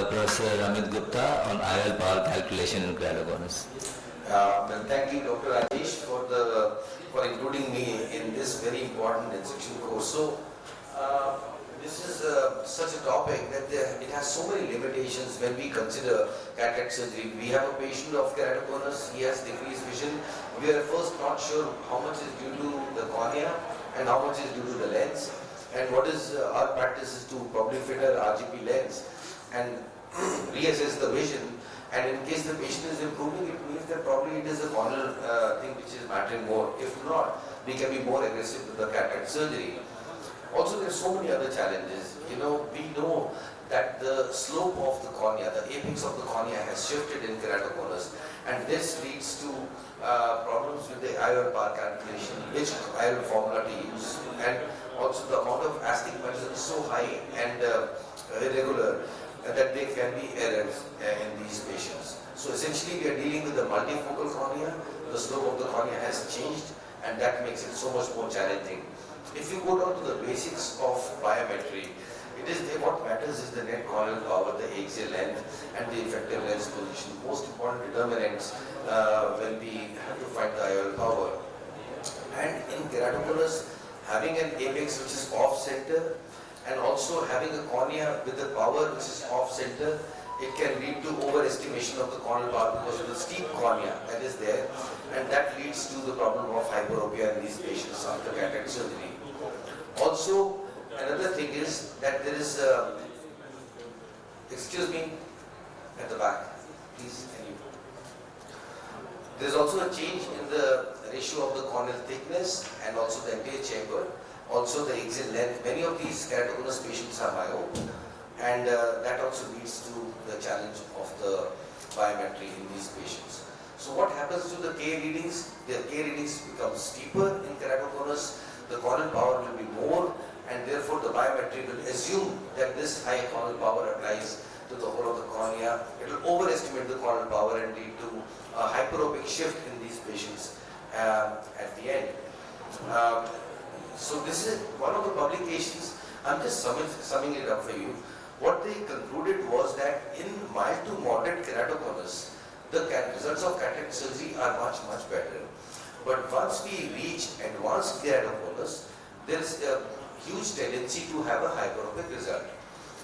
Professor Amit Gupta on IOL power calculation in Keratoconus. Well, thank you, Dr. Rajesh, for including me in this very important instruction course. So, this is such a topic that it has so many limitations when we consider cataract surgery. We have a patient of keratoconus, he has decreased vision. We are first not sure how much is due to the cornea and how much is due to the lens. And what is our practice is to probably fit an RGP lens and reassess the vision. And in case the patient is improving, it means that probably it is a corneal thing which is mattering more. If not, we can be more aggressive with the cataract surgery. Also, there are so many other challenges. We know that the slope of the cornea, the apex of the cornea has shifted in keratoconus, and this leads to problems with the IOL power calculation, which IOL formula to use, and also the amount of astigmatism is so high and irregular that there can be errors in these patients. So essentially, we are dealing with the multifocal cornea. The slope of the cornea has changed, and that makes it so much more challenging. If you go down to the basics of biometry, what matters is the net corneal power, the axial length, and the effective lens position. Most important determinants when we have to find the IOL power. And in keratoconus, having an apex which is off-center, and also having a cornea with the power which is off-center, it can lead to overestimation of the corneal power because of the steep cornea that is there, and that leads to the problem of hyperopia in these patients after cataract surgery. Also, another thing is that there is, excuse me, at the back, please, can you? There is also a change in the ratio of the corneal thickness and also the anterior chamber, also the axial length. Many of these keratoconus patients are myope, and that also leads to the challenge of the biometry in these patients. So what happens to the K readings? The K readings become steeper in keratoconus, the corneal power will be more, and therefore the biometry will assume that this high corneal power applies to the whole of the cornea. It will overestimate the corneal power and lead to a hyperopic shift in these patients at the end. So this is one of the publications. I'm just summing it up for you. What they concluded was that in mild to moderate keratoconus, the results of cataract surgery are much better. But once we reach advanced keratoconus, there is a huge tendency to have a hyperopic result.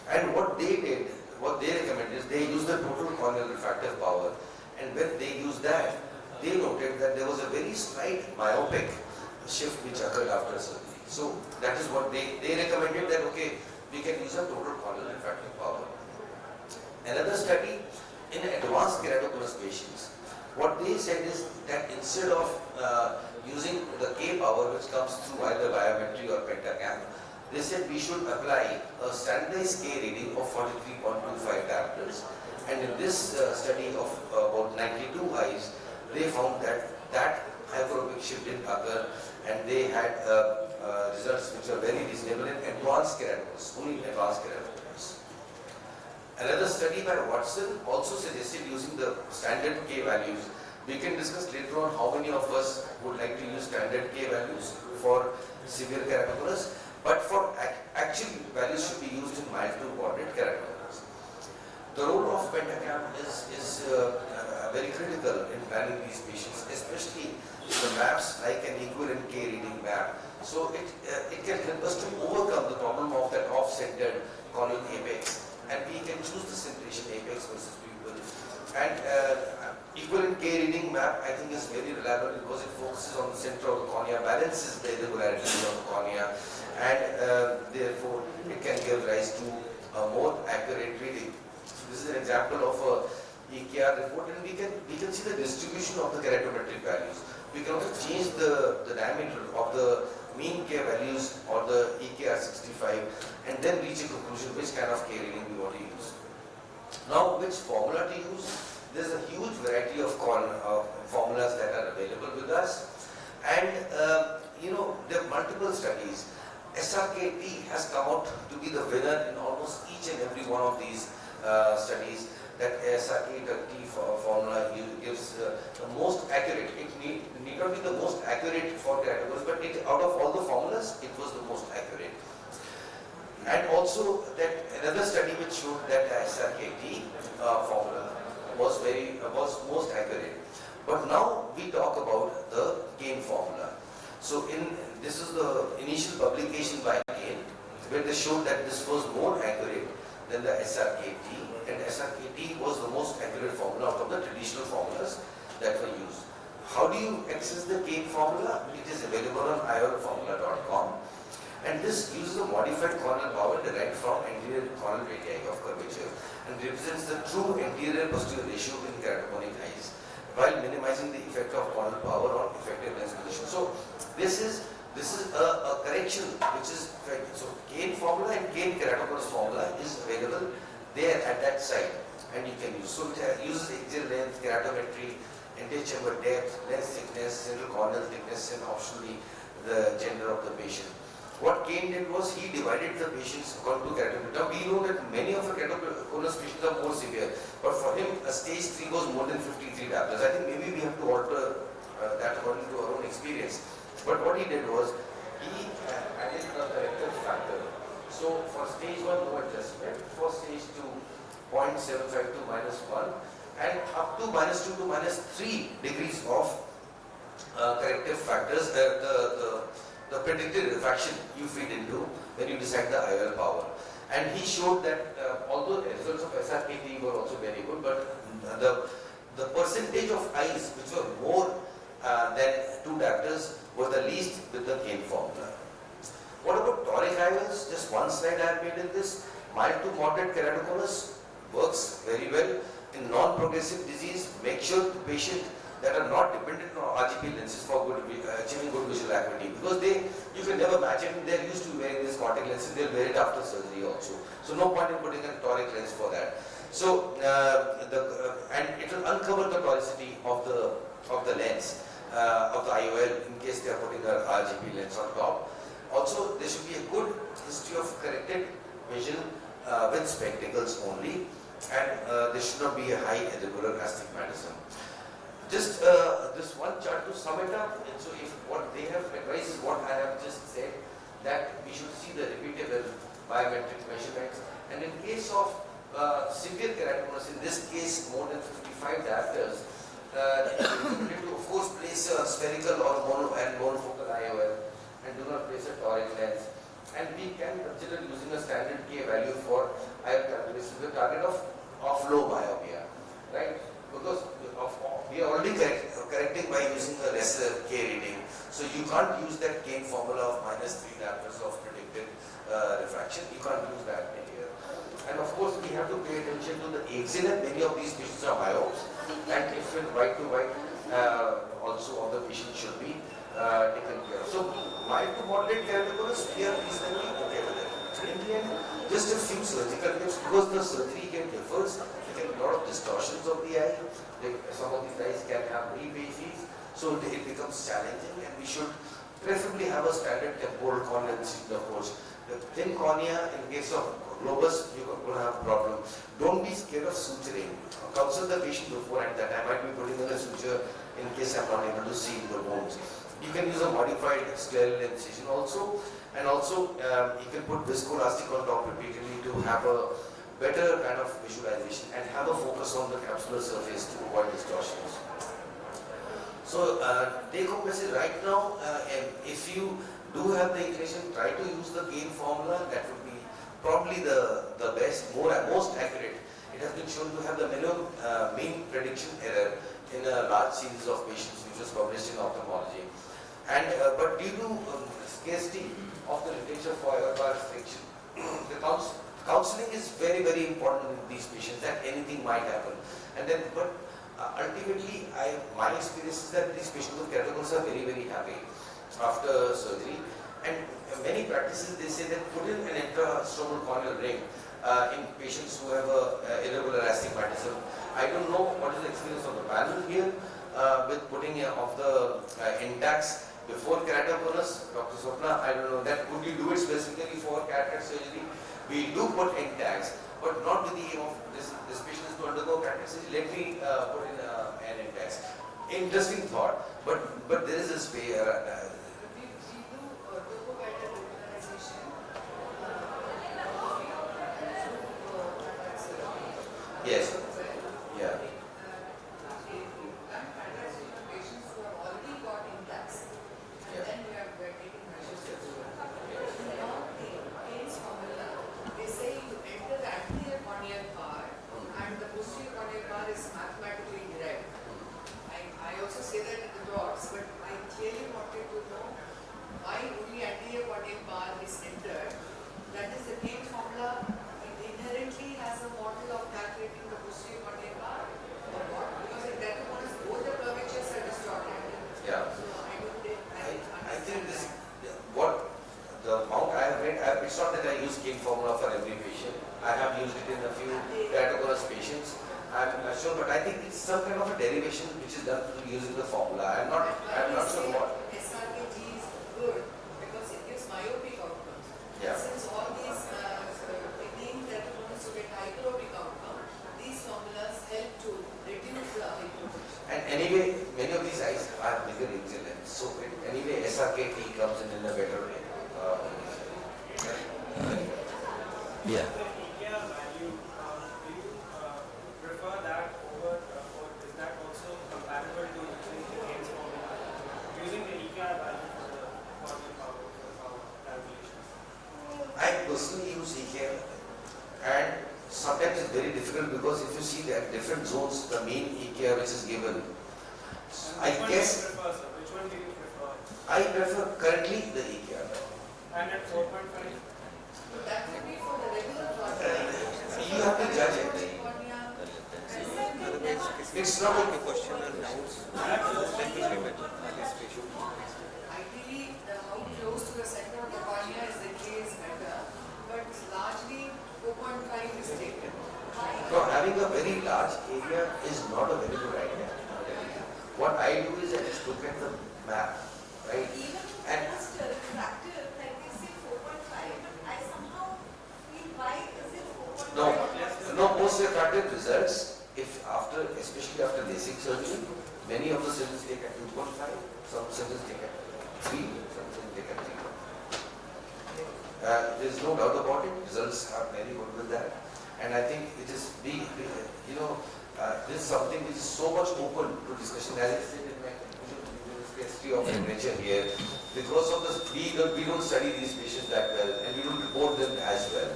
And what they did, what they recommended is they used the total corneal refractive power, and when they used that, they noted that there was a very slight myopic shift which occurred after surgery. So that is what they recommended, that okay, we can use a total corneal refractive power. Another study in advanced keratoconus patients, what they said is that instead of using the K power which comes through either biometry or pentacam, they said we should apply a standardized K reading of 43.25 diopters. And in this study of about 92 eyes, they found that hyperopic shift didn't occur, and they had results which are very reasonable in advanced keratoconus, only in advanced keratoconus. Another study by Watson also suggested using the standard K values. We can discuss later on how many of us would like to use standard K values for severe keratoconus, but for actual values should be used in mild to moderate keratoconus. The role of pentacam is very critical in planning these patients, especially the maps like an equivalent K reading map. So it can help us to overcome the problem of that off-centered corneal apex, and we can choose the centration apex versus pupil. And equivalent K reading map, I think, is very reliable because it focuses on the center of the cornea, balances the irregularities of the cornea, and therefore it can give rise to a more accurate reading. So this is an example of a EKR report, and we can see the distribution of the keratometric values. We can also change the diameter of the mean K values or the EKR65, and then reach a conclusion which kind of K reading we want to use. Now, which formula to use? There's a huge variety of formulas that are available with us, and there are multiple studies. SRKT has come out to be the winner in almost each and every one of these studies. That SRKT formula gives the most accurate. It need not be the most accurate for keratoconus, but out of all the formulas, it was the most accurate. And also that another study which showed that the SRKT formula was most accurate. But now we talk about the Kane formula. So this is the initial publication by Kane, where they showed that this was more accurate than the SRKT, and SRKT was the most accurate formula out of the traditional formulas that were used. How do you access the Kane formula? It is available on IOL-formula.com, and this uses a modified corneal power derived from anterior corneal radii of curvature and represents the true anterior posterior ratio in keratoconic eyes, while minimizing the effect of corneal power on effective lens position. So this is a correction which is effective. So Kane formula and Kane keratoconus formula is available there at that site, and you can use. So it uses axial length, keratometry, anterior chamber depth, lens thickness, central corneal thickness, and optionally the gender of the patient. What Kane did was he divided the patients according to keratoconus. Now we know that many of the keratoconus patients are more severe, but for him a stage 3 was more than 53 tablets. I think maybe we have to alter that according to our own experience. But what he did was he added a corrective factor. So for stage 1 no adjustment, for stage 2 0.75 to -1, and up to -2 to -3 degrees of corrective factors, the predicted refraction you feed into when you decide the IOL power. And he showed that although the results of SRKT were also very good, but the percentage of eyes which were more than 2 diopters were the least with the Kane formula. What about toric IOLs? Just one slide I have made in this. Mild to moderate keratoconus works very well. In non-progressive disease, make sure the patient that are not dependent on RGB lenses for achieving good visual acuity, because you can never match it. They're used to wearing these contact lenses, they'll wear it after surgery also. So no point in putting a toric lens for that. So and it will uncover the toricity of the lens of the IOL in case they are putting an RGB lens on top. Also, there should be a good history of corrected vision with spectacles only, and there should not be a high irregular astigmatism. Just this one chart to sum it up. And so if what they have advised is what I have just said, that we should see the repeatable biometric measurements. And in case of severe keratoconus, in this case more than 55 diopters, you need to of course place a spherical or monofocal IOL, and do not place a toric lens. And we can consider using a standard K value for IOL calculation with a target of low myopia, right? Because we are already correcting by using a lesser K reading. So you can't use that Kane formula of -3 diopters of predicted refraction. You can't use that here. And of course, we have to pay attention to the axial. Many of these patients are myopes, and if in right to white, also all the patients should be taken care of. So mild to moderate keratoconus, we are reasonably okay with it. In the end, just a few surgical tips, because the surgery again differs. You get a lot of distortions of the eye. Some of these eyes can have rebases, so it becomes challenging, and we should preferably have a standard temporal corneal incision approach. The thin cornea, in case of globus, you're going to have a problem. Don't be scared of suturing. Counsel the patient before and that I might be putting in a suture in case I'm not able to see the bones. You can use a modified scleral incision also, and also you can put viscoelastic on top repeatedly to have a better kind of visualization and have a focus on the capsular surface to avoid distortions. So take home message right now, if you do have the inclination, try to use the Kane formula. That would be probably the best, most accurate. It has been shown to have the minimum mean prediction error in a large series of patients, which was published in ophthalmology. And but due to scarcity of the literature for IOL restriction, the counseling is very, very important in these patients, that anything might happen. And then, but ultimately, my experience is that these patients with keratoconus are very, very happy after surgery. And many practices, they say that put in an intrastromal corneal ring in patients who have irregular astigmatism. I don't know what is the experience of the panel here with putting of the intacs before keratoconus. Dr. Swapna, I don't know that. Would you do it specifically for cataract surgery? We do put intacs, but not with the aim of this patient is to undergo cataract surgery. Let me put in an intacs. Interesting thought, but there is a space. Yes. Yeah. Patients who have already got implants, and Yeah. then we are taking measures to do it. Now, the Keynes formula, they say you enter the anterior corneal bar, and the posterior corneal bar is mathematically derived. I also say that in the dots, but I clearly wanted to know why only anterior corneal bar is entered. That is the Keynes formula. It inherently has a model of calculating the posterior corneal bar, or what? Because in Keratoconus, both the curvatures are distorted. Yeah. So I think this, what the amount I have read, it's not that I use King formula for every patient. I have used it in a few Keratoconus patients. I'm not sure, but I think it's some kind of a derivation which is done through using the formula. I'm not sure what. SRKG is good because it gives myopic outcomes. Yeah. Since all these beginning Keratoconus to get hyperopic outcome, these formulas help to reduce the hyperopic. And anyway, many of these eyes are bigger incidents. So anyway, SRKT comes in a better way. Yeah. The EKR value, do you prefer that over, or is that also compatible to using the Keynes formula, using the EKR value for the corneal power calculations? I personally use EKR, and sometimes it's very difficult because if you see that different zones, the main EKR which is given, I Which one guess do you prefer, sir? Which one do you prefer? I prefer currently the EKR. And at 4.5? But that would be for the regular cornea. You have to judge it. Cornea. It's not a question or doubts, Ideally, how close to the center of the cornea is the case better, but largely 4.5 is taken. no, having a very large area is not a very good idea. What I do is I just look at the map, right? Even And most refractive, like they say 4.5, I somehow feel why is it 4.5? no post-refractive results, if after, especially after LASIK surgery, many of the surgeons take at 2.5, some surgeons take at 3, some surgeons take at 3. There's no doubt about it, results are very good with that. And I think it is this is something which is so much open to discussion. As I said in my conclusion, history of literature here, because of this, we don't study these patients that well, and we don't report them as well.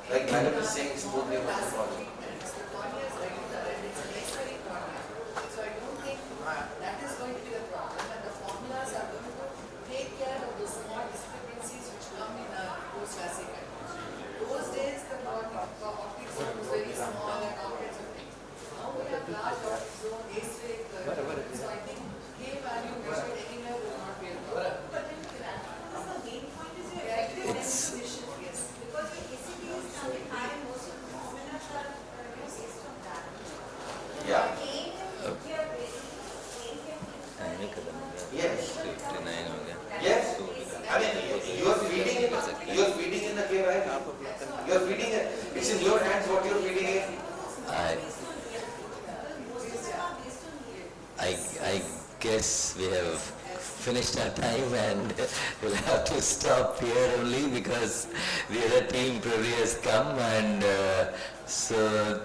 Like Madam is saying, it's both them and the cornea. The cornea is regular and it's a necessary cornea. So I don't think that is going to be the problem, and the formulas are going to take care of those small discrepancies which come in a post-LASIK. Those days the optic zone was very small and all kinds of things. Now we have large optic zone, aspheric, so I think K value measured anywhere will not be a problem. But in Keratoconus, the main point is your effective definition. Yes. Because the ACT is coming high and most of the phenomena are based on that. Yeah. Aim and here basically, aim time he and खत्म हो गया Yes. 59 हो गया Yes. I mean, you are feeding in the cave. You are feeding it. It's in your hands what you are feeding it. I guess we have finished our time and we'll have to stop here only because the other team probably has come, and so